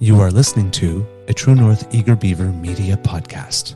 You are listening to a True North Eager Beaver Media Podcast.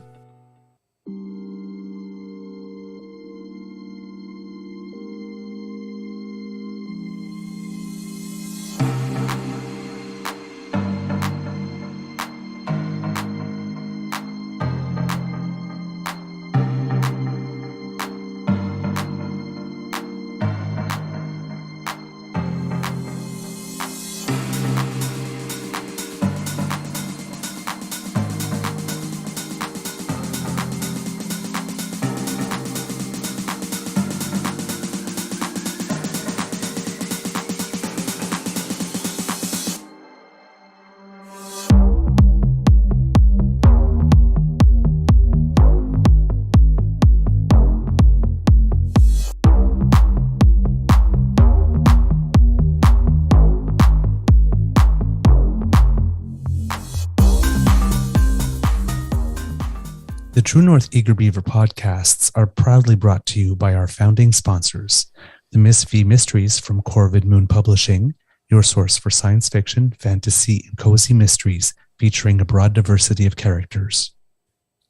The True North Eager Beaver podcasts are proudly brought to you by our founding sponsors, the Miss V Mysteries from Corvid Moon Publishing, your source for science fiction, fantasy, and cozy mysteries featuring a broad diversity of characters.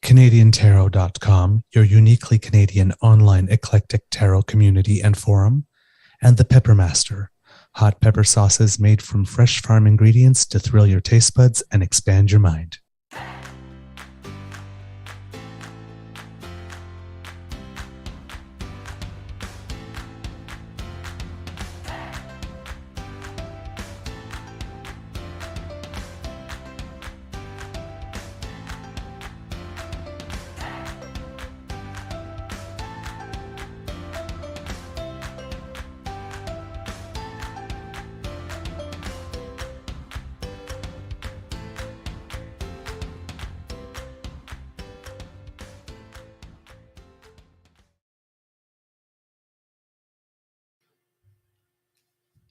CanadianTarot.com, your uniquely Canadian online eclectic tarot community and forum, and the Peppermaster, hot pepper sauces made from fresh farm ingredients to thrill your taste buds and expand your mind.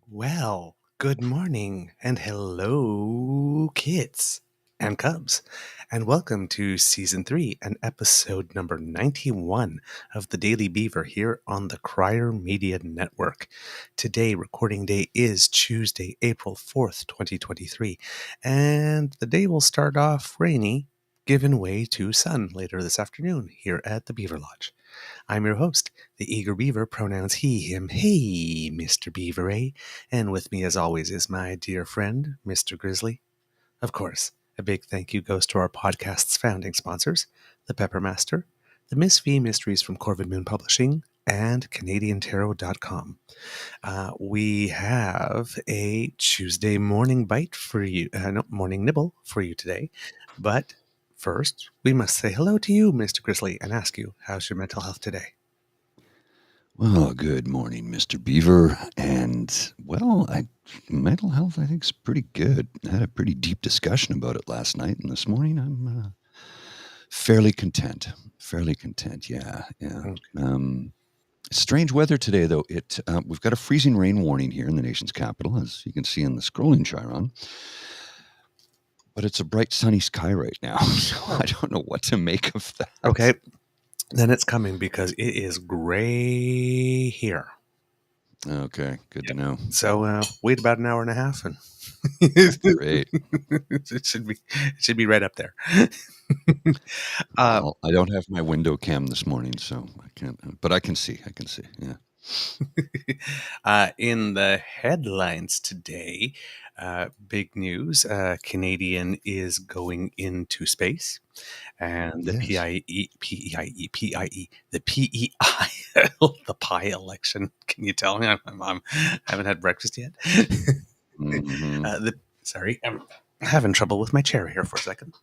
Well, good morning and hello, kids and cubs, and welcome to Season 3 and Episode number 91 of the Daily Beaver here on the Crier Media Network. Today, recording day is Tuesday, April 4th, 2023, and the day will start off rainy, giving way to sun later this afternoon here at the Beaver Lodge. I'm your host, the Eager Beaver, pronouns he, him, hey, Mr. Beaver, eh? And with me, as always, is my dear friend, Mr. Grizzly. Of course, a big thank you goes to our podcast's founding sponsors, the Peppermaster, the Miss V Mysteries from Corvid Moon Publishing, and CanadianTarot.com. We have a Tuesday morning bite for you, morning nibble for you today, but first, we must say hello to you, Mr. Grizzly, and ask you, how's your mental health today? Well, good morning, Mr. Beaver. And, well, mental health, I think, is pretty good. I had a pretty deep discussion about it last night, and this morning I'm fairly content. Yeah. Okay. Strange weather today, though. We've got a freezing rain warning here in the nation's capital, as you can see in the scrolling Chiron. But it's a bright, sunny sky right now, so I don't know what to make of that. Okay, then it's coming because it is gray here. Okay, good to know. So wait about an hour and a half, and Great. it should be right up there. Well, I don't have my window cam this morning, so I can't. But I can see. Yeah. In the headlines today, big news, Canadian is going into space, and the Yes. PEI, the PEI, the pie election. Can you tell me? I haven't had breakfast yet. Mm-hmm. Sorry, I'm having trouble with my chair here for a second.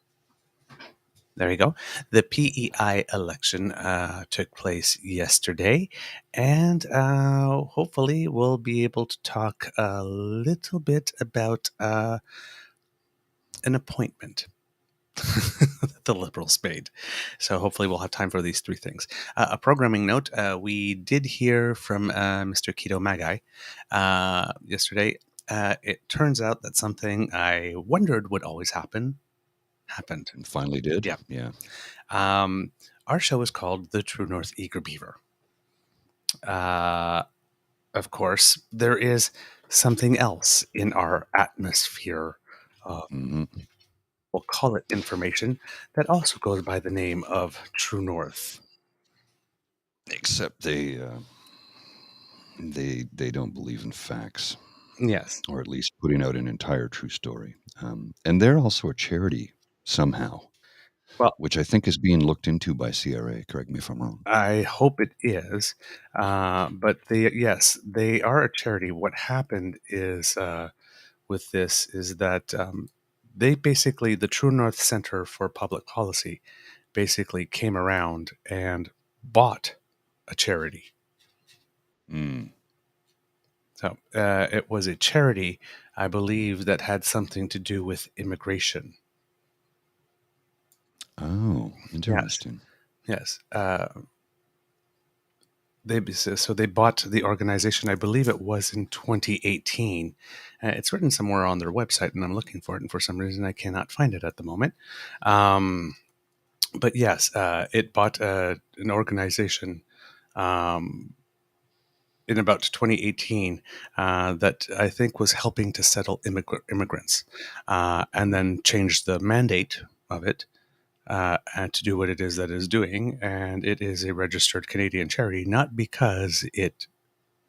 There you go. The PEI election took place yesterday, and hopefully we'll be able to talk a little bit about an appointment that the Liberals made. So hopefully we'll have time for these three things. A programming note, we did hear from Mr. Keto Magai yesterday. It turns out that something I wondered would always happen happened. And finally did. Yeah. Our show is called The True North Eager Beaver. Of course, there is something else in our atmosphere Hmm. we'll call it information, that also goes by the name of True North. Except they don't believe in facts, Yes. or at least putting out an entire true story. And they're also a charity somehow, Well, which I think is being looked into by CRA. Correct me if I'm wrong. I hope it is. But yes, they are a charity. What happened is with this is that they basically, the True North Center for Public Policy, basically came around and bought a charity. Mm. So it was a charity, I believe, that had something to do with immigration. Oh, Yes, interesting. yes. They bought the organization. I believe it was in 2018. It's written somewhere on their website, and I'm looking for it, and for some reason I cannot find it at the moment. Um, but yes, it bought an organization um, in about 2018 that I think was helping to settle immigrants, and then changed the mandate of it and to do what it is that it is doing. And it is a registered Canadian charity, not because it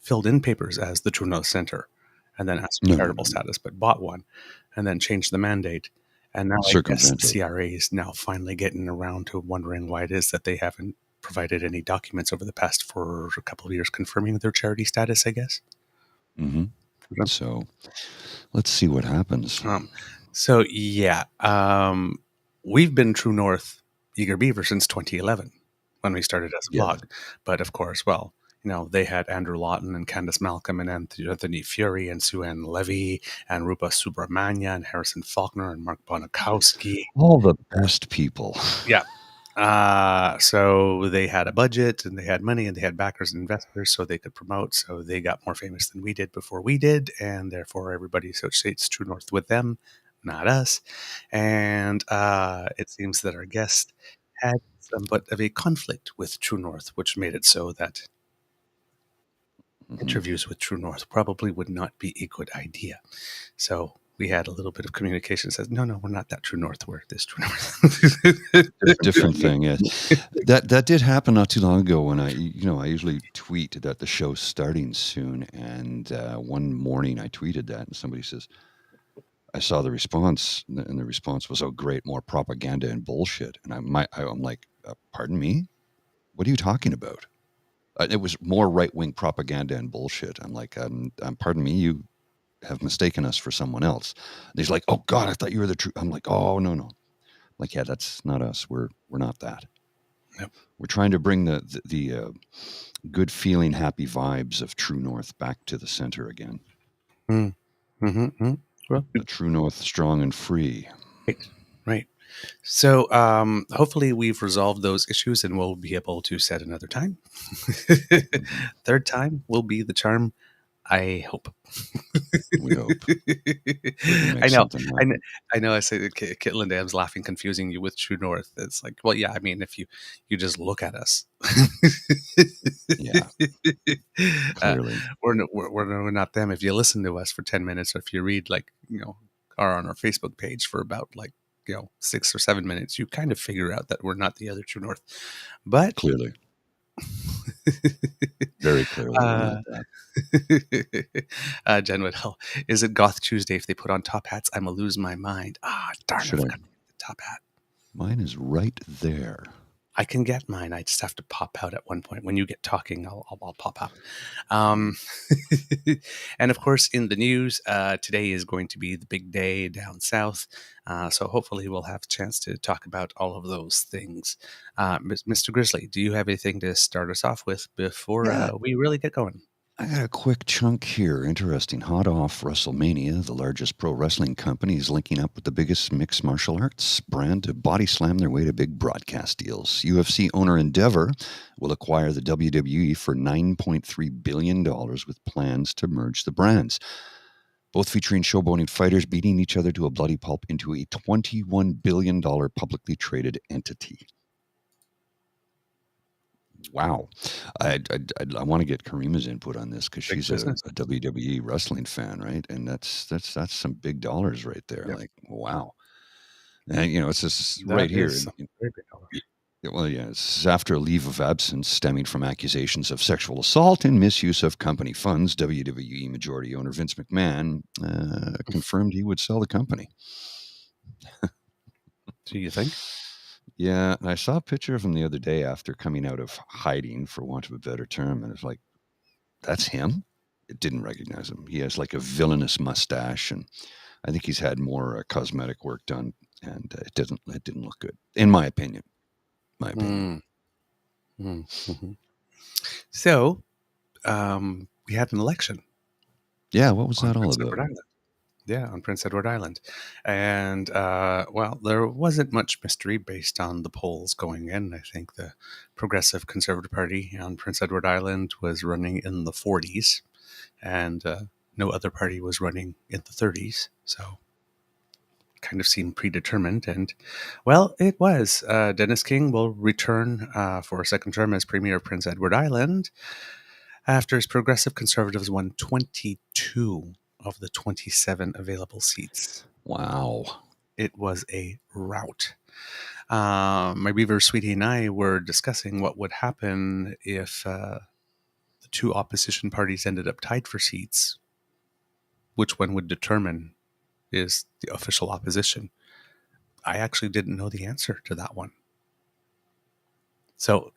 filled in papers as the True North Center and then asked for No, no, no, charitable no. status, but bought one and then changed the mandate. And now I guess Circumvented. CRA is now finally getting around to wondering why it is that they haven't provided any documents over the past for a couple of years confirming their charity status, I guess. Hmm. So let's see what happens. Um, so yeah, we've been True North Eager Beaver since 2011 when we started as a Yeah. blog. But of course, well, they had Andrew Lawton and Candace Malcolm and Anthony Fury and Sue Ann Levy and Rupa Subramanya and Harrison Faulkner and Mark Bonakowski. All the best people. Yeah. So they had a budget and they had money and they had backers and investors so they could promote. So they got more famous than we did before we did. And therefore everybody associates True North with them, not us. And it seems that our guest had somewhat of a conflict with True North, which made it so that interviews with True North probably would not be a good idea. So we had a little bit of communication that says, no, we're not that True North. We're this True North. Different thing, yes. That did happen not too long ago when I usually tweet that the show's starting soon, and one morning I tweeted that, and somebody says, I saw the response, and the response was, "Oh, great, more propaganda and bullshit." And I'm like, "Pardon me? What are you talking about?" It was more right-wing propaganda and bullshit. I'm like, "Pardon me, you have mistaken us for someone else." And he's like, "Oh God, I thought you were the true." I'm like, "Oh no." Like, yeah, that's not us. We're not that. Yep. We're trying to bring the good feeling, happy vibes of True North back to the center again. Well, A True North, strong and free. right. So hopefully we've resolved those issues and we'll be able to set another time. Third time will be the charm. I hope. We hope we can make I know. something I know. happen. I know. I say Kit Lindam's laughing, confusing you with True North. It's like, well, yeah. I mean, if you just look at us, Yeah, uh, clearly. we're not them. If you listen to us for 10 minutes, or if you read are on our Facebook page for about 6 or 7 minutes, you kind of figure out that we're not the other True North. But Clearly. Very clearly, we're not that. Jen Woodhull, is it Goth Tuesday if they put on top hats? I'm going to lose my mind. Darn, I Should I? forgot the top hat. Mine is right there. I can get mine. I just have to pop out at one point. When you get talking, I'll pop out. And of course, in the news, today is going to be the big day down south. So hopefully we'll have a chance to talk about all of those things. Mr. Grizzly, do you have anything to start us off with before Yeah. we really get going? I got a quick chunk here. Interesting. Hot off WrestleMania, the largest pro wrestling company is linking up with the biggest mixed martial arts brand to body slam their way to big broadcast deals. UFC owner Endeavor will acquire the WWE for $9.3 billion with plans to merge the brands. Both featuring showboating fighters beating each other to a bloody pulp into a $21 billion publicly traded entity. Wow. I want to get Karima's input on this because Big she's business. a WWE wrestling fan, right? And that's some big dollars right there. Yep. Like, wow. And it's just That right here. is some very big dollars. Well, yeah, this is after a leave of absence stemming from accusations of sexual assault and misuse of company funds. WWE majority owner Vince McMahon confirmed he would sell the company. Do you think? Yeah, and I saw a picture of him the other day after coming out of hiding, for want of a better term, and it's like, that's him? It didn't recognize him. He has like a villainous mustache, and I think he's had more cosmetic work done, and it didn't look good, in my opinion. My opinion. Mm. Mm-hmm. So, we had an election Yeah, what was on that all Prince about? Edward Island. Yeah, on Prince Edward Island. And, well, there wasn't much mystery based on the polls going in. I think the Progressive Conservative Party on Prince Edward Island was running in the 40s, and no other party was running in the 30s. So, kind of seemed predetermined. And, well, it was. Dennis King will return for a second term as Premier of Prince Edward Island after his Progressive Conservatives won 22 of the 27 available seats. Wow. It was a rout. My beaver sweetie and I were discussing what would happen if the two opposition parties ended up tied for seats. Which one would determine is the official opposition? I actually didn't know the answer to that one. So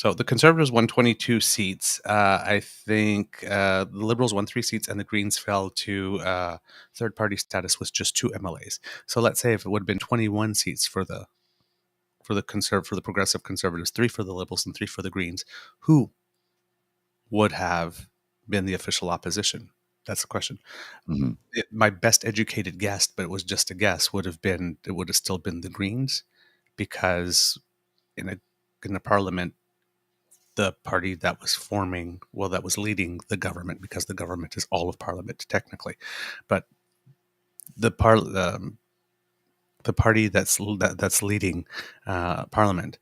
the Conservatives won 22 seats. I think the Liberals won 3 seats, and the Greens fell to third-party status with just 2 MLAs. So let's say if it would have been 21 seats for the Progressive Conservatives, 3 for the Liberals, and 3 for the Greens, who would have been the official opposition? That's the question. Mm-hmm. My best educated guess, but it was just a guess, would have still been the Greens, because in a parliament, the party that was that was leading the government, because the government is all of Parliament technically, but the party that's leading Parliament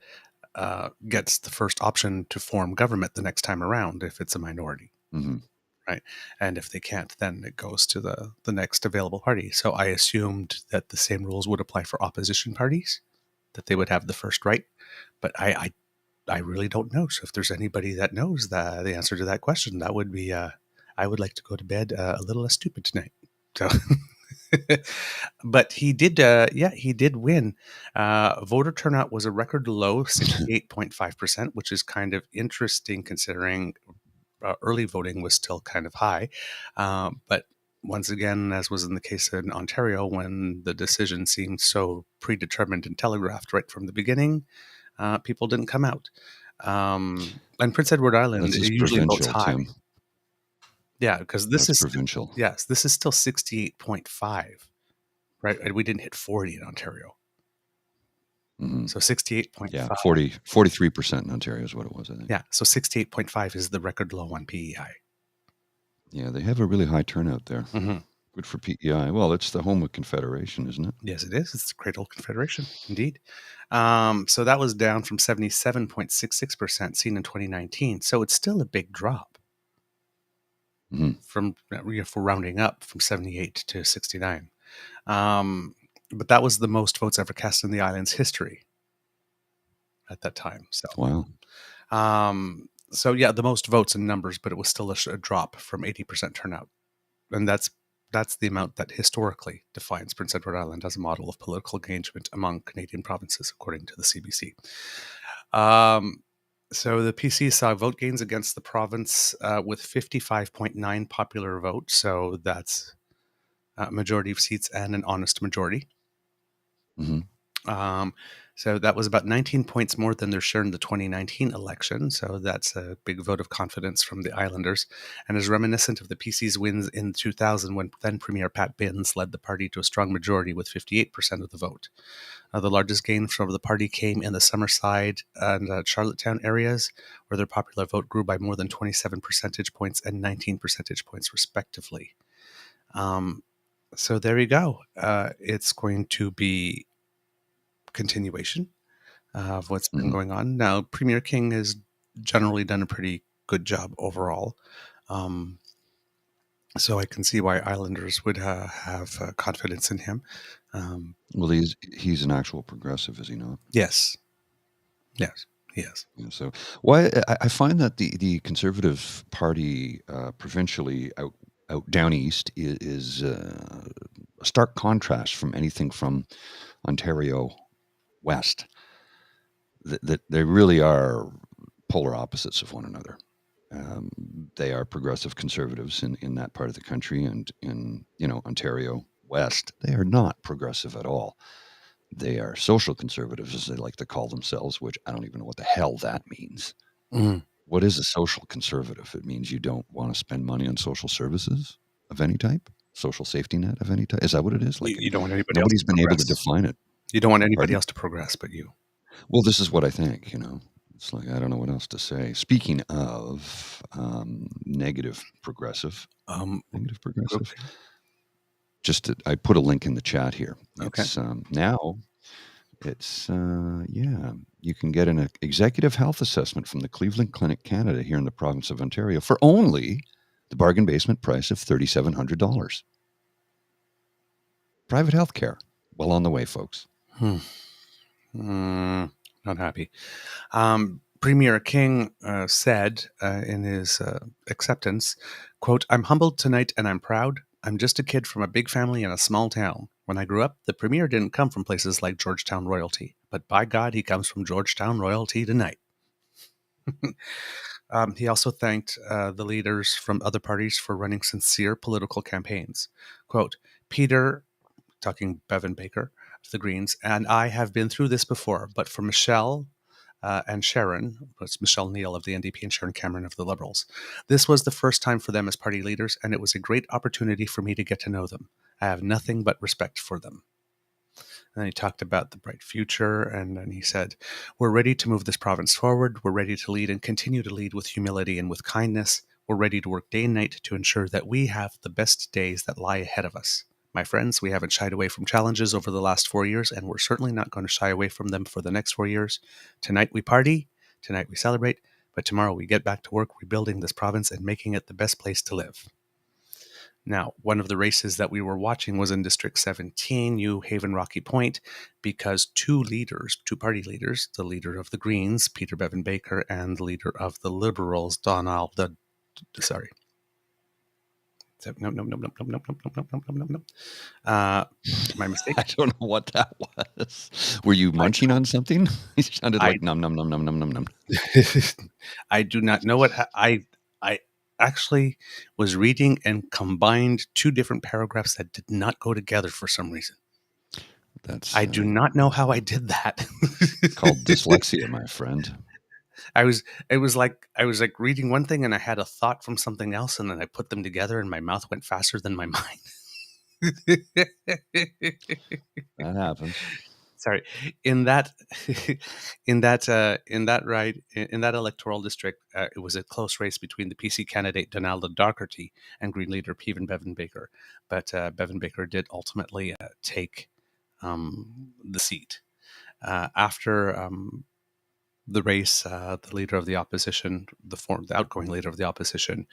gets the first option to form government the next time around if it's a minority, Mm-hmm. right? And if they can't, then it goes to the next available party. So I assumed that the same rules would apply for opposition parties, that they would have the first right, but I really don't know. So if there's anybody that knows the answer to that question, that would be, I would like to go to bed a little less stupid tonight. So, but he did, he did win. Voter turnout was a record low, 68.5%, which is kind of interesting considering early voting was still kind of high. But once again, as was in the case in Ontario, when the decision seemed so predetermined and telegraphed right from the beginning, people didn't come out. And Prince Edward Island, That's it just usually votes provincial, high. Tim. Yeah, because That's provincial. this is still 68.5, right? And we didn't hit 40 in Ontario. Mm-hmm. So Yeah, 68.5. 43% in Ontario is what it was, I think. Yeah, so 68.5 is the record low on PEI. Yeah, they have a really high turnout there. Mm-hmm. Good for PEI. Well, it's the home of Confederation, isn't it? Yes, it is. It's the Cradle Confederation, indeed. So that was down from 77.66% seen in 2019. So it's still a big drop Mm-hmm. from, for rounding up from 78 to 69. But that was the most votes ever cast in the island's history at that time. So, Wow. the most votes in numbers, but it was still a drop from 80% turnout, and that's the amount that historically defines Prince Edward Island as a model of political engagement among Canadian provinces, according to the CBC. So the PC saw vote gains against the province with 55.9 popular votes. So that's a majority of seats and an honest majority. Mm-hmm. So that was about 19 points more than their share in the 2019 election. So that's a big vote of confidence from the Islanders, and is reminiscent of the PC's wins in 2000 when then Premier Pat Binns led the party to a strong majority with 58% of the vote. The largest gain from the party came in the Summerside and Charlottetown areas, where their popular vote grew by more than 27 percentage points and 19 percentage points, respectively. So there you go. It's going to be continuation of what's been going on. Now, Premier King has generally done a pretty good job overall. So I can see why Islanders would have confidence in him. Well, he's an actual progressive, is he not? Yes, yes, he is. Yeah, so, why I find that the Conservative Party provincially out down east is a stark contrast from anything from Ontario west. That they really are polar opposites of one another. Um, they are progressive conservatives in that part of the country, and in Ontario West, they are not progressive at all. They are social conservatives, as they like to call themselves, which I don't even know what the hell that means. Mm. What is a social conservative? It means you don't want to spend money on social services of any type, social safety net of any type. Is that what it is? Like, You don't want anybody else nobody's to been able to progress. define it. You don't want anybody Pardon? else to progress but you. Well, this is what I think. It's like I don't know what else to say. Speaking of negative progressive, Okay. I put a link in the chat here. Okay. It's now. It's yeah. You can get an executive health assessment from the Cleveland Clinic Canada here in the province of Ontario for only the bargain basement price of $3,700. Private health care, well on the way, folks. Not happy. Premier King said in his acceptance, quote, "I'm humbled tonight and I'm proud. I'm just a kid from a big family in a small town. When I grew up, the Premier didn't come from places like Georgetown royalty, but by God, he comes from Georgetown royalty tonight." He also thanked the leaders from other parties for running sincere political campaigns. Quote, "Peter," talking Bevan Baker of the Greens, "and I have been through this before, but for Michelle and Sharon, it's Michelle Neal of the NDP and Sharon Cameron of the Liberals, this was the first time for them as party leaders, and it was a great opportunity for me to get to know them. I have nothing but respect for them." And then he talked about the bright future, and then he said, "We're ready to move this province forward. We're ready to lead and continue to lead with humility and with kindness. We're ready to work day and night to ensure that we have the best days that lie ahead of us. My friends, we haven't shied away from challenges over the last 4 years, and we're certainly not going to shy away from them for the next 4 years. Tonight we party, tonight we celebrate, but tomorrow we get back to work rebuilding this province and making it the best place to live." Now, one of the races that we were watching was in District 17, New Haven Rocky Point, because two party leaders, the leader of the Greens, Peter Bevan Baker, and the leader of the Liberals, sorry. My mistake. I don't know what that was. Were you munching on something? You sounded like num num num num num num num. I do not know what I actually was reading and combined two different paragraphs that did not go together for some reason. I do not know how I did that. Called dyslexia, my friend. I was like reading one thing and I had a thought from something else, and then I put them together and my mouth went faster than my mind. That happens. Sorry. In that in that electoral district, it was a close race between the PC candidate Donalda Docherty and Green leader Peven Bevan Baker, but Bevan Baker did ultimately take the seat after the race. The leader of the opposition, the outgoing leader of the opposition,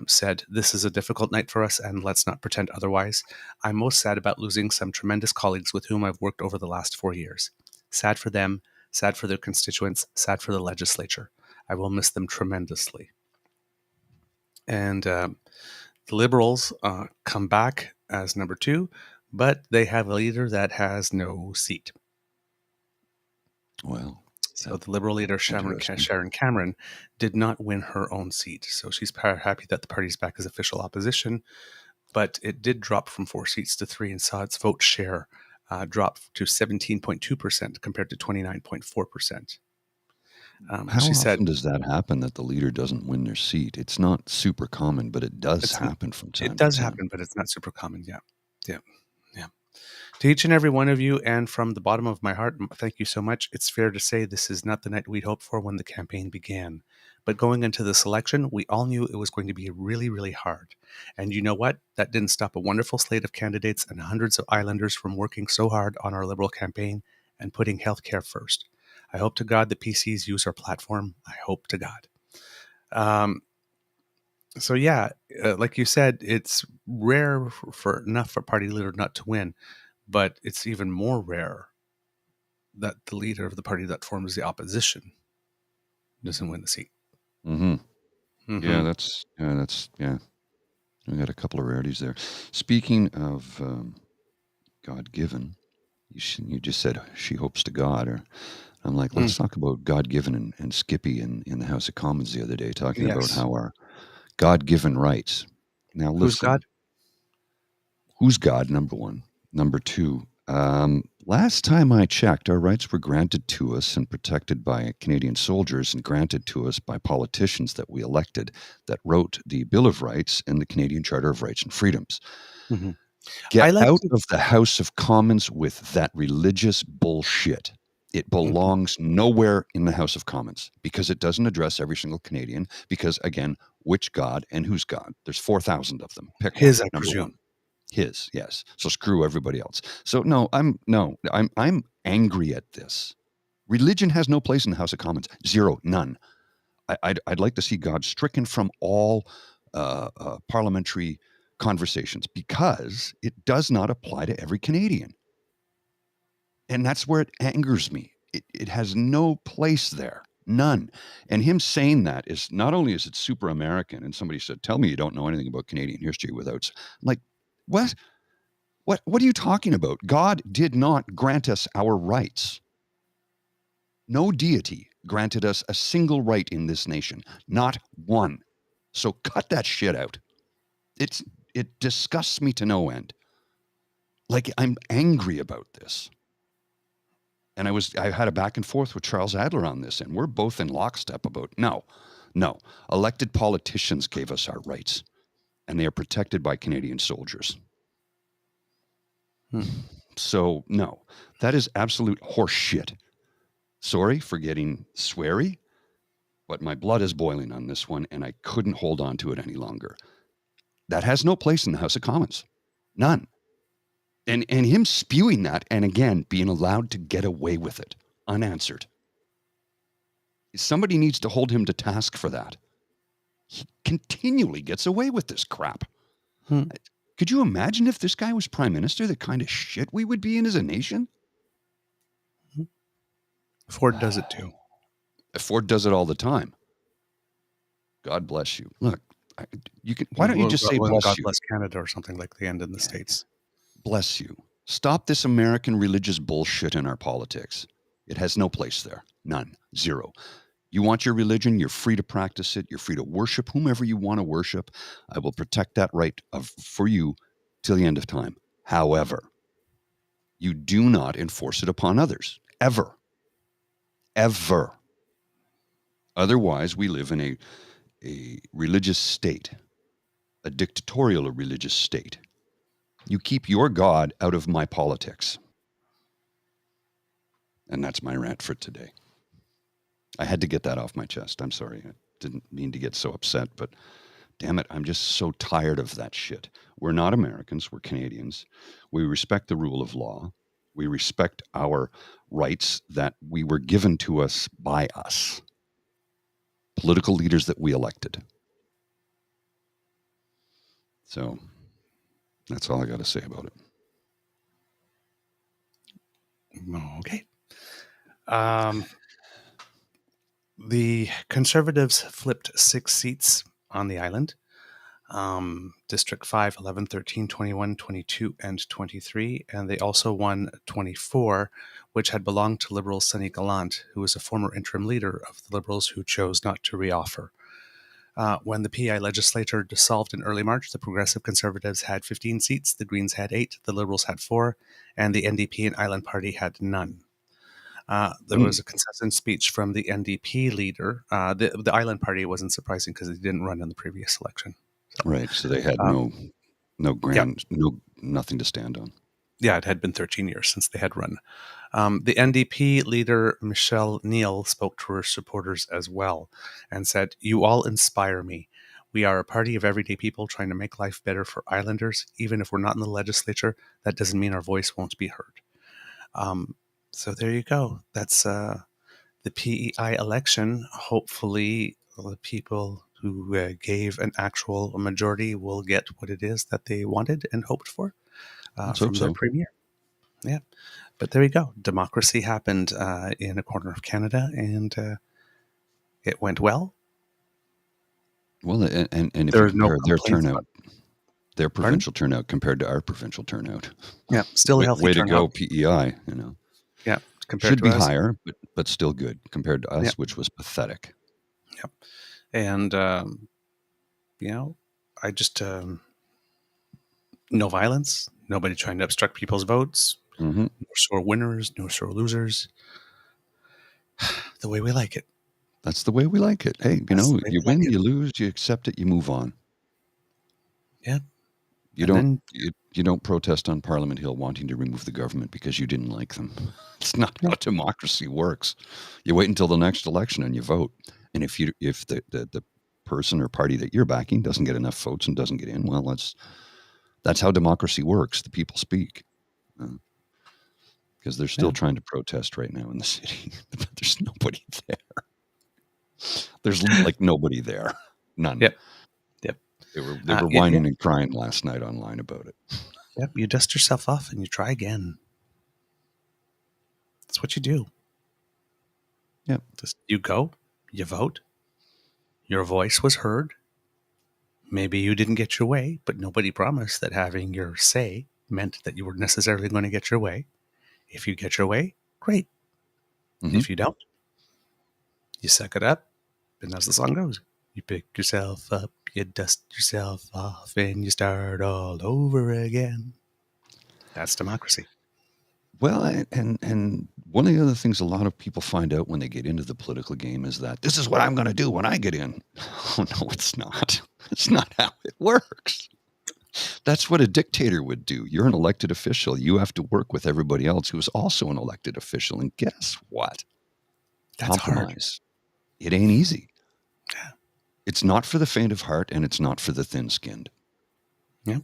said, "This is a difficult night for us, and let's not pretend otherwise. I'm most sad about losing some tremendous colleagues with whom I've worked over the last 4 years. Sad for them, sad for their constituents, sad for the legislature. I will miss them tremendously." And the Liberals come back as number 2, but they have a leader that has no seat. Well, so the Liberal leader, Sharon Cameron, did not win her own seat. So she's happy that the party's back as official opposition, but it did drop from 4 seats to 3 and saw its vote share drop to 17.2% compared to 29.4%. How often does that happen that the leader doesn't win their seat? It's not super common, but it does happen from time to time. It does happen, but it's not super common. Yeah. To each and every one of you, and from the bottom of my heart, thank you so much. It's fair to say this is not the night we'd hoped for when the campaign began. But going into this election, we all knew it was going to be really, really hard. And you know what? That didn't stop a wonderful slate of candidates and hundreds of Islanders from working so hard on our Liberal campaign and putting healthcare first. I hope to God that PCs use our platform. I hope to God. Um, so yeah, like you said, it's rare for enough for a party leader not to win, but it's even more rare that the leader of the party that forms the opposition doesn't win the seat. Mm-hmm. Mm-hmm. Yeah. We got a couple of rarities there. Speaking of God-given, you just said she hopes to God, or I'm like, Mm. let's talk about God-given and Skippy in the House of Commons the other day, talking about Yes. how our God-given rights. Now Who's listen, God? who's God? Number one. Number two. Last time I checked, our rights were granted to us and protected by Canadian soldiers and granted to us by politicians that we elected that wrote the Bill of Rights and the Canadian Charter of Rights and Freedoms. Mm-hmm. I Get like out to. of the House of Commons with that religious bullshit. It Mhm. belongs nowhere in the House of Commons because it doesn't address every single Canadian. Because, again, which God and whose God? There's 4,000 of them. Pick one. His, I Number one. presume. His, yes. So screw everybody else. So I'm angry at this. Religion has no place in the House of Commons. Zero, none. I'd like to see God stricken from all parliamentary conversations because it does not apply to every Canadian. And that's where it angers me. It has no place there. None. And him saying that is not only is it super American, and somebody said, tell me you don't know anything about Canadian history without I'm like, what? What are you talking about? God did not grant us our rights. No deity granted us a single right in this nation, not one. So cut that shit out. It's it disgusts me to no end. Like I'm angry about this. And I had a back and forth with Charles Adler on this, and we're both in lockstep about no. Elected politicians gave us our rights, and they are protected by Canadian soldiers. Hmm. So no, that is absolute horseshit. Sorry for getting sweary, but my blood is boiling on this one, and I couldn't hold on to it any longer. That has no place in the House of Commons. None. And him spewing that, and again, being allowed to get away with it unanswered. Somebody needs to hold him to task for that. He continually gets away with this crap. Hmm. Could you imagine if this guy was prime minister, the kind of shit we would be in as a nation? Ford does it too. Ford does it all the time. God bless you. Look, you can. Why don't you Well, just say God bless you? bless Canada or something like the end in the States. Bless you. Stop this American religious bullshit in our politics. It has no place there. None. Zero. You want your religion, you're free to practice it. You're free to worship whomever you want to worship. I will protect that right for you till the end of time. However, you do not enforce it upon others. Ever. Ever. Otherwise, we live in a religious state, a dictatorial religious state. You keep your God out of my politics. And that's my rant for today. I had to get that off my chest. I'm sorry. I didn't mean to get so upset, but damn it, I'm just so tired of that shit. We're not Americans, we're Canadians. We respect the rule of law. We respect our rights that we were given to us by us, political leaders that we elected. So that's all I got to say about it. Okay. Um, the Conservatives flipped 6 seats on the island. District 5, 11, 13, 21, 22, and 23. And they also won 24, which had belonged to Liberal Sonny Gallant, who was a former interim leader of the Liberals who chose not to reoffer. When the PEI legislature dissolved in early March, the Progressive Conservatives had 15 seats, the Greens had 8, the Liberals had 4, and the NDP and Island Party had none. There was a consistent speech from the NDP leader. The Island Party wasn't surprising because they didn't run in the previous election. So, Right. So they had uh, yeah, nothing to stand on. yeah, it had been 13 years since they had run. The NDP leader, Michelle Neal, spoke to her supporters as well and said, "You all inspire me. We are a party of everyday people trying to make life better for islanders. Even if we're not in the legislature, that doesn't mean our voice won't be heard." Um, so there you go. That's the PEI election, hopefully the people who gave an actual majority will get what it is that they wanted and hoped for Let's hope from their so. premier. Yeah. But there you go. Democracy happened in a corner of Canada, and it went well. Well, and if you There's no compare their complaints turnout, about. their Pardon? provincial turnout compared to our provincial turnout, Yeah, still a healthy way to turnout. go, PEI. Yeah, compared Should to be us. higher, but still good compared to Yeah, us, which was pathetic. yeah. And you know, I just no violence, nobody trying to obstruct people's votes, Hmm. no sore winners, no sore losers. The way we like it. That's the way we like it. Hey, That's the way you we like win, it. you lose, you accept it, you move on. Yeah, You and don't then you don't protest on Parliament Hill wanting to remove the government because you didn't like them. It's not yeah, how democracy works. You wait until the next election and you vote. And if the person or party that you're backing doesn't get enough votes and doesn't get in, well, that's how democracy works. The people speak. Because they're yeah, still trying to protest right now in the city. But there's nobody there. There's like nobody there. None. yep, yep. They were Yeah, whining and crying last night online about it. yep. You dust yourself off and you try again. That's what you do. Yep. Just you go, you vote. Your voice was heard. Maybe you didn't get your way, but nobody promised that having your say meant that you were necessarily going to get your way. If you get your way, great. Hmm. If you don't, you suck it up. And as the song goes, you pick yourself up, you dust yourself off, and you start all over again. That's democracy. Well, and one of the other things a lot of people find out when they get into the political game is that this is what I'm going to do when I get in. Oh no, it's not. It's not how it works. That's what a dictator would do. You're an elected official. You have to work with everybody else who is also an elected official. And guess what? That's hard. Compromise. It ain't easy. Yeah. It's not for the faint of heart, and it's not for the thin-skinned. Yeah.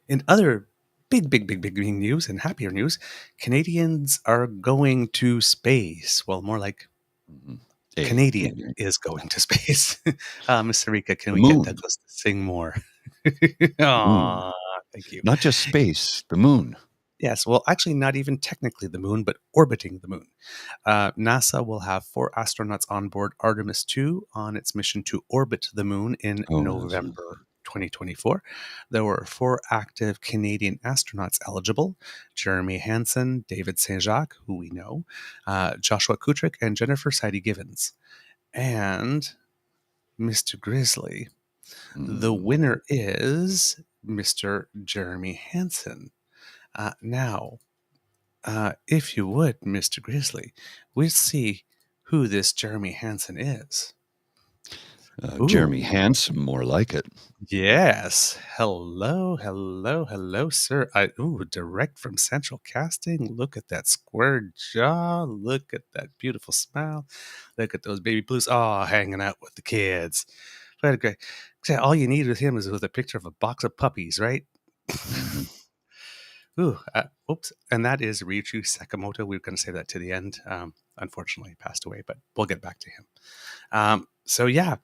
In other big news and happier news, Canadians are going to space. Well, more like Mhm. Canadian Canadian. is going to space. Miss Sarika, can The we get moon. Douglas to sing more? The moon. Aw, thank you. Not just space, the moon. Yes, well, actually, not even technically the moon, but orbiting the moon. NASA will have 4 astronauts on board Artemis 2 on its mission to orbit the moon in Oh, yes. November 2024. There were 4 active Canadian astronauts eligible: Jeremy Hansen, David St. Jacques, who we know, Joshua Kutrick, and Jennifer Sidey Givens. And Mr. Grizzly, the Mm. winner is Mr. Jeremy Hansen. Now, if you would, Mr. Grizzly, we'll see who this Jeremy Hansen is. Jeremy Ooh, Hansen, more like it. yes. Hello, sir. Direct from Central Casting. Look at that square jaw. Look at that beautiful smile. Look at those baby blues. Oh, hanging out with the kids. What a great. All you need with him is with a picture of a box of puppies, right? Hmm. Oops. And that is Ryuichi Sakamoto. We were going to say that to the end. Unfortunately, he passed away, but we'll get back to him. So yeah,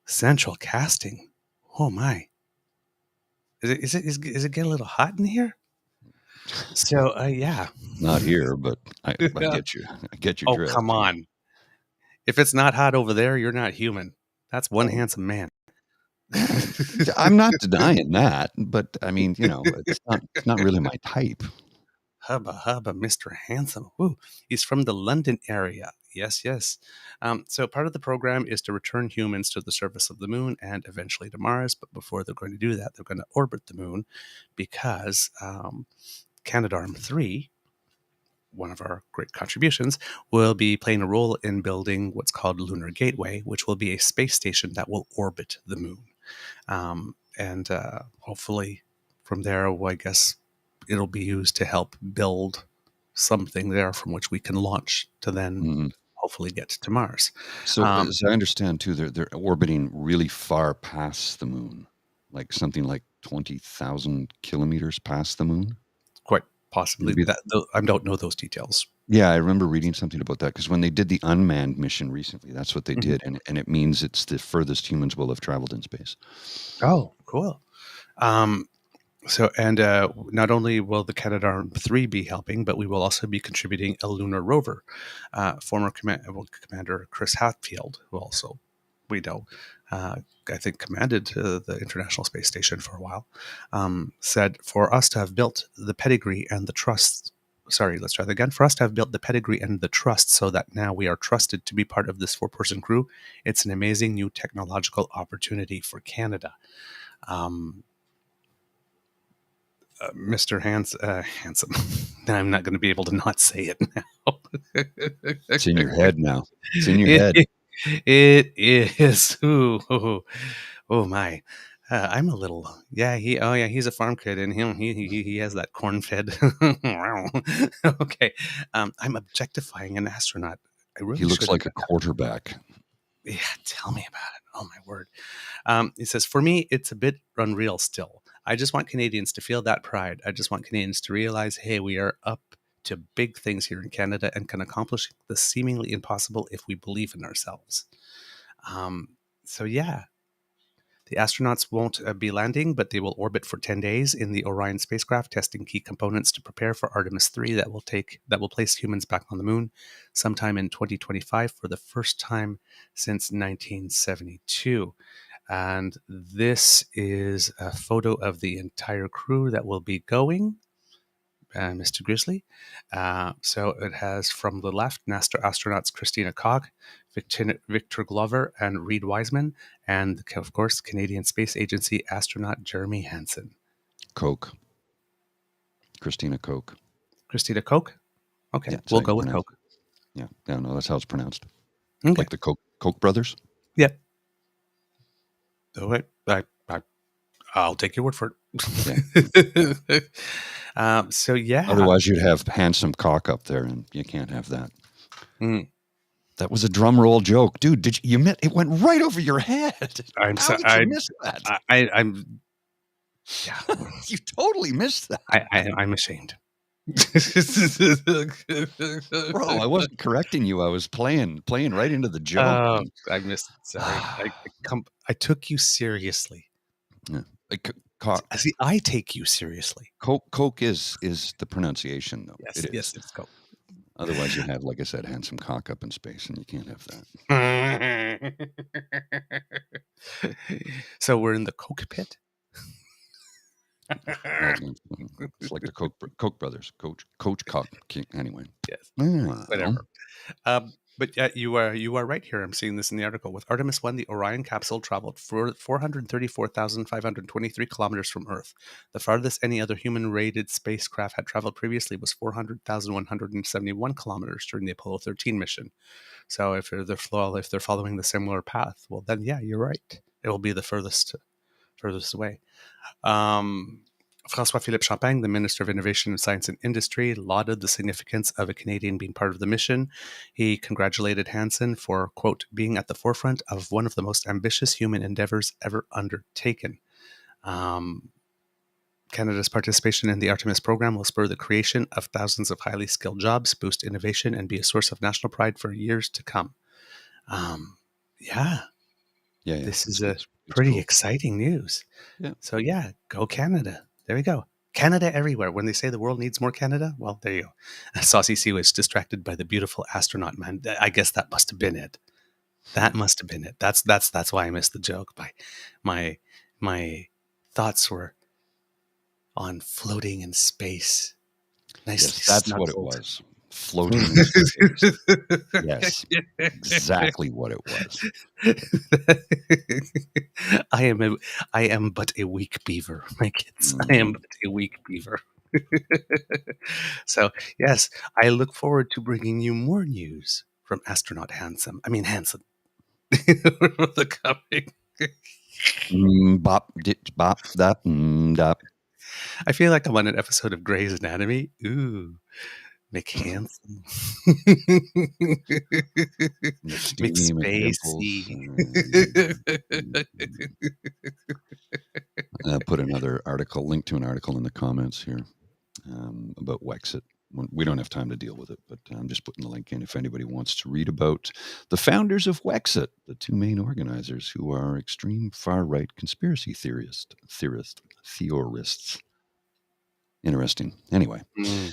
Central Casting. Oh my. Is it getting a little hot in here? So yeah. Not here, but I get you. I get your Oh, come drift. on. If it's not hot over there, you're not human. That's one Oh, handsome man. well, I'm not denying that, but I mean, it's not really my type. Hubba, Mr. Handsome. Woo. He's from the London area. Yes, yes. So part of the program is to return humans to the surface of the moon and eventually to Mars. But before they're going to do that, they're going to orbit the moon because Canadarm 3, one of our great contributions, will be playing a role in building what's called Lunar Gateway, which will be a space station that will orbit the moon. And hopefully from there, well, I guess it'll be used to help build something there from which we can launch to then Mhm. hopefully get to Mars. So, Um, as I understand too, they're orbiting really far past the moon, like something like 20,000 kilometers past the moon. quite possibly Maybe. that, though I don't know those details. Yeah, I remember reading something about that because when they did the unmanned mission recently, that's what they Mhm. did, and it means it's the furthest humans will have traveled in space. Oh, cool. Um, not only will the Canadarm 3 be helping, but we will also be contributing a lunar rover. Former Commander Chris Hatfield, who also we know, uh, I think, commanded the International Space Station for a while, said, "For us to have built the pedigree and the trust." Sorry, let's try that again. For us to have built the pedigree and the trust so that now we are trusted to be part of this 4-person crew, it's an amazing new technological opportunity for Canada. Um, Mr. Handsome. I'm not going to be able to not say it now. It's in your head now. It's in your it, head. it is. Ooh, oh my. I'm a little. Yeah. He's a farm kid, and he has that corn fed. Okay. I'm objectifying an astronaut. I He really looks shouldn't. like a quarterback. Yeah. Tell me about it. Oh my word. He says, "For me, it's a bit unreal still. I just want Canadians to feel that pride. I just want Canadians to realize, hey, we are up to big things here in Canada and can accomplish the seemingly impossible if we believe in ourselves." Um, so, yeah, the astronauts won't be landing, but they will orbit for 10 days in the Orion spacecraft, testing key components to prepare for Artemis 3 that will place humans back on the moon sometime in 2025 for the first time since 1972. And this is a photo of the entire crew that will be going, Mr. Grizzly. So it has from the left NASA astronauts Christina Koch, Victor Glover, and Reed Wiseman, and of course, Canadian Space Agency astronaut Jeremy Hansen. Coke. Christina Coke. Christina Koch? Yeah, Okay, that's we'll how you go with pronounce Koch. it. Yeah, yeah, no, that's how it's pronounced. Okay. Like the Koch brothers. Yep. Okay. I'll take your word for Yeah. it. So, yeah. Otherwise, you'd have handsome cock up there, and you can't have that. Mm, That was a drum roll joke, dude. Did you miss? It went right over your head. I'm How so did you miss that? I'm yeah. You totally missed that, I'm ashamed. bro. I wasn't correcting you. I was playing right into the joke. Oh, And, I missed. Sorry. I took you seriously. yeah. Like, See, I take you seriously. Coke is the pronunciation, though. It Yes, is. yes, it's Coke. Otherwise, you'd have, like I said, handsome cock up in space, and you can't have that. So we're in the Coke pit. Well, it's like the Koch brothers, Coach Cock. Anyway, Yes, yeah, whatever. But you are right here. I'm seeing this in the article. With Artemis 1, the Orion capsule traveled for 434,523 kilometers from Earth. The farthest any other human-rated spacecraft had traveled previously was 400,171 kilometers during the Apollo 13 mission. So if they're following the similar path, well, then yeah, you're right. It will be the furthest away. François-Philippe Champagne, the Minister of Innovation, Science and Industry, lauded the significance of a Canadian being part of the mission. He congratulated Hansen for, quote, being at the forefront of one of the most ambitious human endeavors ever undertaken. Um, Canada's participation in the Artemis program will spur the creation of thousands of highly skilled jobs, boost innovation, and be a source of national pride for years to come. Um, yeah, yeah. this is a It's pretty cool. exciting news. Yeah, So yeah, go Canada. There we go. Canada everywhere. When they say the world needs more Canada, well, there you go. Saucy Sea was distracted by the beautiful astronaut man. I guess that must have been it. That must have been it. That's why I missed the joke. My my thoughts were on floating in space, nicely yes, that's what it snuggled. was. Floating in space. Yes, exactly what it was. I am I am but a weak beaver, my kids. I am Mhm. but a weak beaver. So yes, I look forward to bringing you more news from astronaut Handsome. I mean Hanson. The coming. Bop, bop, that, dop. I feel like I'm on an episode of Grey's Anatomy. Ooh, McHanson. McSteamy, McDimples. McSpacey. Put another article, link to an article in the comments here about Wexit. We don't have time to deal with it, but I'm just putting the link in if anybody wants to read about the founders of Wexit, the two main organizers who are extreme far right conspiracy theorists. Interesting. Anyway, Mm.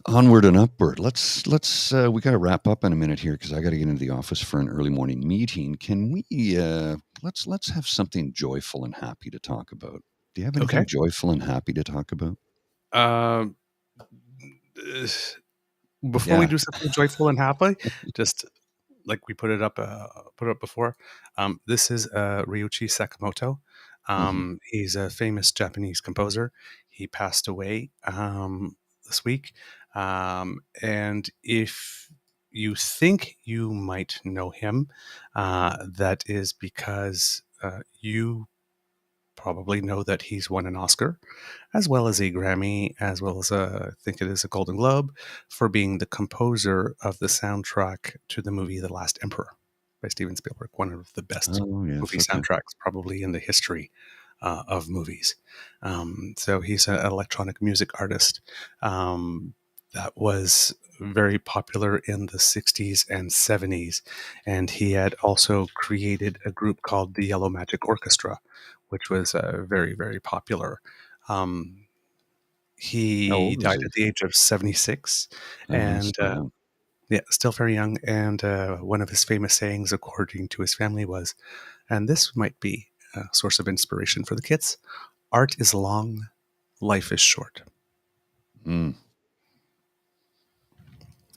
onward and upward. Let's we got to wrap up in a minute here because I got to get into the office for an early morning meeting. Can we let's have something joyful and happy to talk about? Do you have Okay. anything joyful and happy to talk about? Um, uh, Before we Yeah. do something joyful and happy, just like we put it up before. This is Ryuichi Sakamoto. Hmm. He's a famous Japanese composer. He passed away this week, and if you think you might know him, that is because you probably know that he's won an Oscar, as well as a Grammy, as well as I think it is a Golden Globe, for being the composer of the soundtrack to the movie The Last Emperor by Steven Spielberg, one of the best Oh yes. movie Okay. soundtracks probably in the history of movies. So he's an electronic music artist that was very popular in the 60s and 70s. And he had also created a group called the Yellow Magic Orchestra, which was very, very popular. Um, How he old was died he? at the age of 76, Oh, that's and still young. yeah, still very young. And one of his famous sayings, according to his family, was, and this might be a source of inspiration for the kids: art is long, life is short. Mm,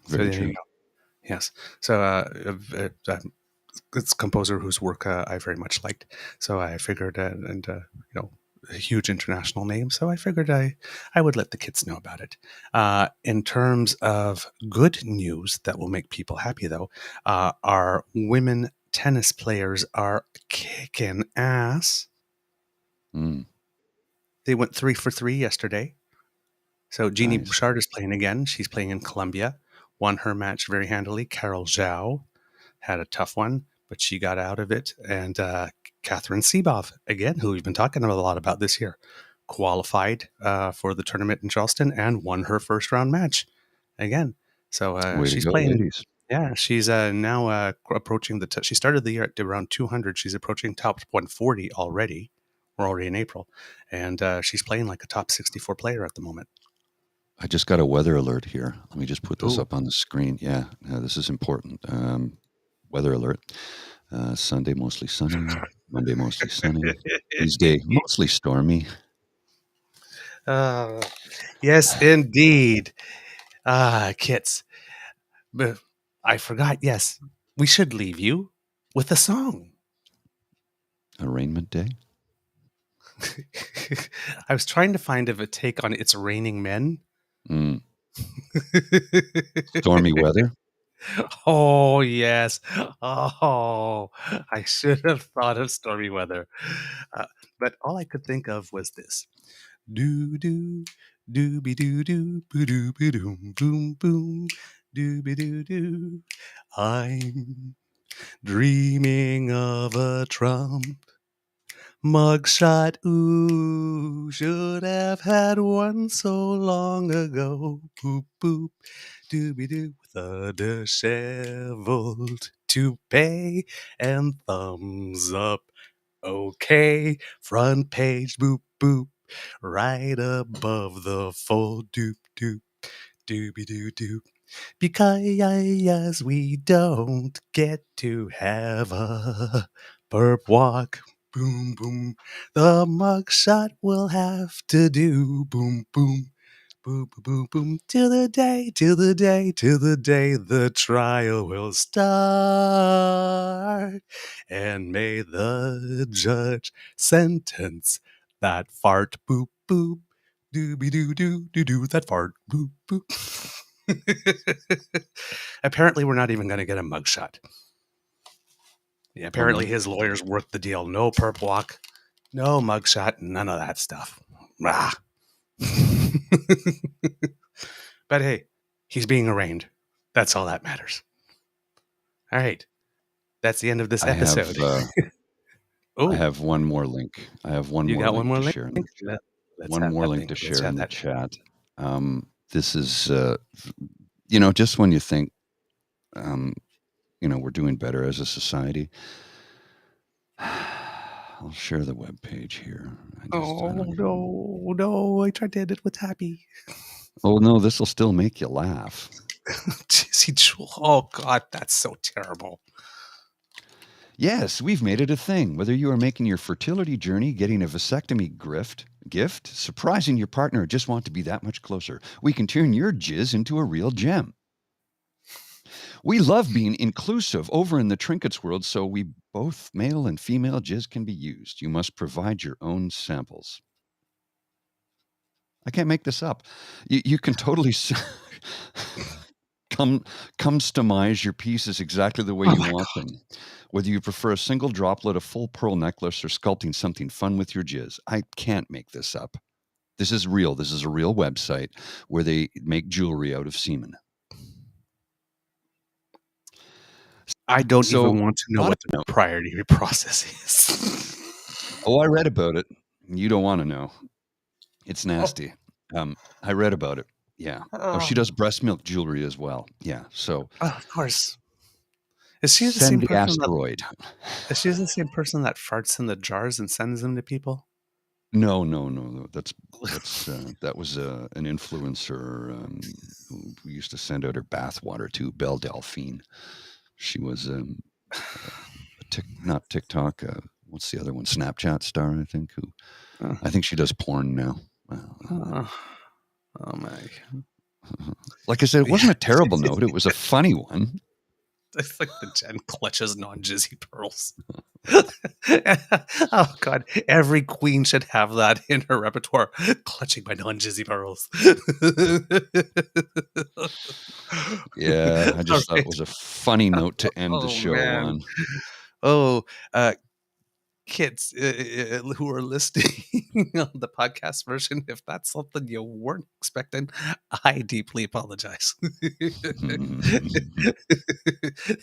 So very there you true. go. Yes. So it's a composer whose work I very much liked. So I figured, a huge international name. So I figured I would let the kids know about it. In terms of good news that will make people happy, though, our women tennis players are kicking ass. Mm, They went 3 for 3 yesterday. So Jeannie nice. Bouchard is playing again. She's playing in Colombia. Won her match very handily. Carol Zhao had a tough one, but she got out of it. And Catherine Seabov, again, who we've been talking a lot about this year, qualified for the tournament in Charleston and won her first round match again. So Way to she's go, playing. ladies. Yeah, she's now approaching the. She started the year at around 200. She's approaching top 140 already. We're already in April, and she's playing like a top 64 player at the moment. I just got a weather alert here. Let me just put this Ooh. up on the screen. Yeah, this is important. Weather alert. Sunday mostly sunny. Monday mostly sunny. Tuesday mostly stormy. uh, yes, indeed. Kits. But I forgot. Yes, we should leave you with a song. Arraignment day. I was trying to find a take on "It's Raining Men." Mm, stormy weather. Oh yes. Oh, I should have thought of stormy weather. Uh, but all I could think of was this: doo doo dooby doo doo boo doo boo doom boom boom dooby doo doo. I'm dreaming of a Trump mugshot. Ooh, should have had one so long ago. Boop boop dooby doo, with a disheveled toupee and thumbs up. Okay, front page, boop boop, right above the fold, doop doop, dooby doo doo. Because we don't get to have a perp walk. Boom, boom. The mugshot will have to do. Boom, boom. Boom, boom, boom, boom. Till the day, till the day, till the day the trial will start. And may the judge sentence that fart. Boop, boop. Dooby doo doo doo doo. That fart. Boop, boop. Apparently, we're not even going to get a mugshot. Yeah, Oh apparently, no. his lawyers worked the deal. No perp walk, no mugshot, none of that stuff. Ah. But hey, he's being arraigned. That's all that matters. All right. That's the end of this I have episode. I Oh, have one more link. I have one you more got one link more to link? share in the Let's one have more that link thing. to Let's share have in the that. chat. This is, just when you think, we're doing better as a society. I'll share the web page here. I don't know. No, I tried to end it with happy. Oh no, this will still make you laugh. Jizzy Jewel. Oh God, that's so terrible. Yes, we've made it a thing. Whether you are making your fertility journey, getting a vasectomy gift, surprising your partner, or just want to be that much closer, we can turn your jizz into a real gem. We love being inclusive over in the trinkets world, so we both male and female jizz can be used. You must provide your own samples. I can't make this up. You can totally customize your pieces exactly the way you want them. Whether you prefer a single droplet, a full pearl necklace, or sculpting something fun with your jizz. I can't make this up. This is real. This is a real website where they make jewelry out of semen. I don't even want to know what the proprietary process is. Oh, I read about it. You don't want to know. It's nasty. I read about it. Yeah. Oh, she does breast milk jewelry as well. Yeah. So, of course. Is she the same person? Asteroid. Is she the same person that farts in the jars and sends them to people? No. That was an influencer who used to send out her bathwater to, Belle Delphine. She was not TikTok. What's the other one? Snapchat star, I think. I think she does porn now. Oh my! Like I said, it wasn't a terrible note. It was a funny one. It's like the Jen clutches non-jizzy pearls. Oh God! Every queen should have that in her repertoire. Clutching my non-jizzy pearls. Yeah, I just thought it was a funny note to end the show on. Oh, kids who are listening on the podcast version, if that's something you weren't expecting, I deeply apologize.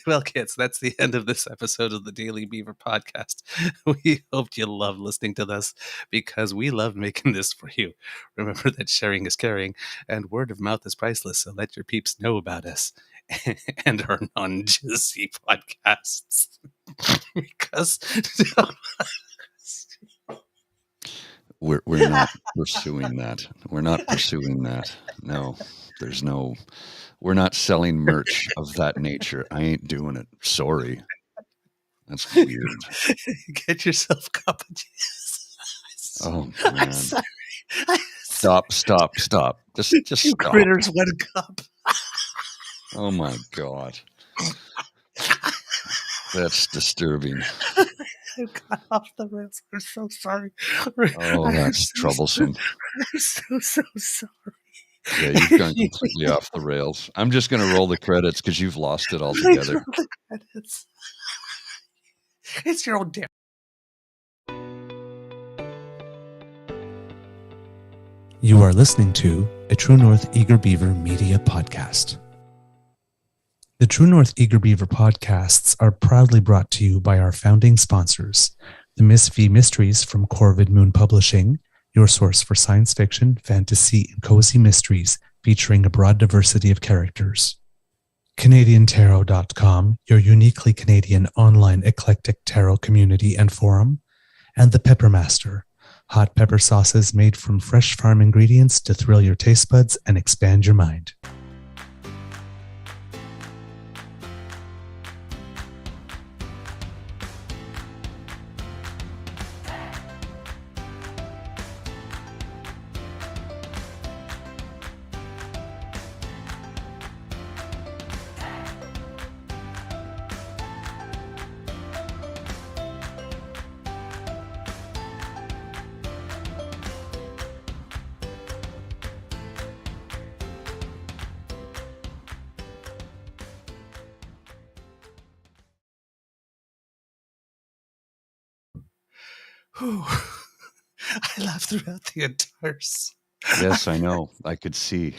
Well, kids, that's the end of this episode of the Daily Beaver podcast. We hope you love listening to this because we love making this for you. Remember that sharing is caring and word of mouth is priceless, so let your peeps know about us and our non-jizzy podcasts. Because we're not pursuing that. We're not pursuing that. No, we're not selling merch of that nature. I ain't doing it. Sorry. That's weird. Get yourself a cup of jizz. Oh man. Stop. Just Two stop. Critters, one cup. Oh my God. That's disturbing. I got off the rails. I'm so sorry. Oh, that's troublesome. I'm so sorry. Yeah, you've gone completely off the rails. I'm just going to roll the credits because you've lost it altogether. It's your own damn. You are listening to a True North Eager Beaver Media Podcast. The True North Eager Beaver podcasts are proudly brought to you by our founding sponsors, the Miss V Mysteries from Corvid Moon Publishing, your source for science fiction, fantasy, and cozy mysteries featuring a broad diversity of characters. CanadianTarot.com, your uniquely Canadian online eclectic tarot community and forum, and The Peppermaster, hot pepper sauces made from fresh farm ingredients to thrill your taste buds and expand your mind. I laughed throughout the entire song. Yes, I know. I could see.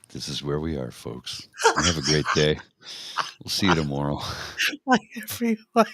This is where we are, folks. Have a great day. We'll see you tomorrow. Bye, everyone.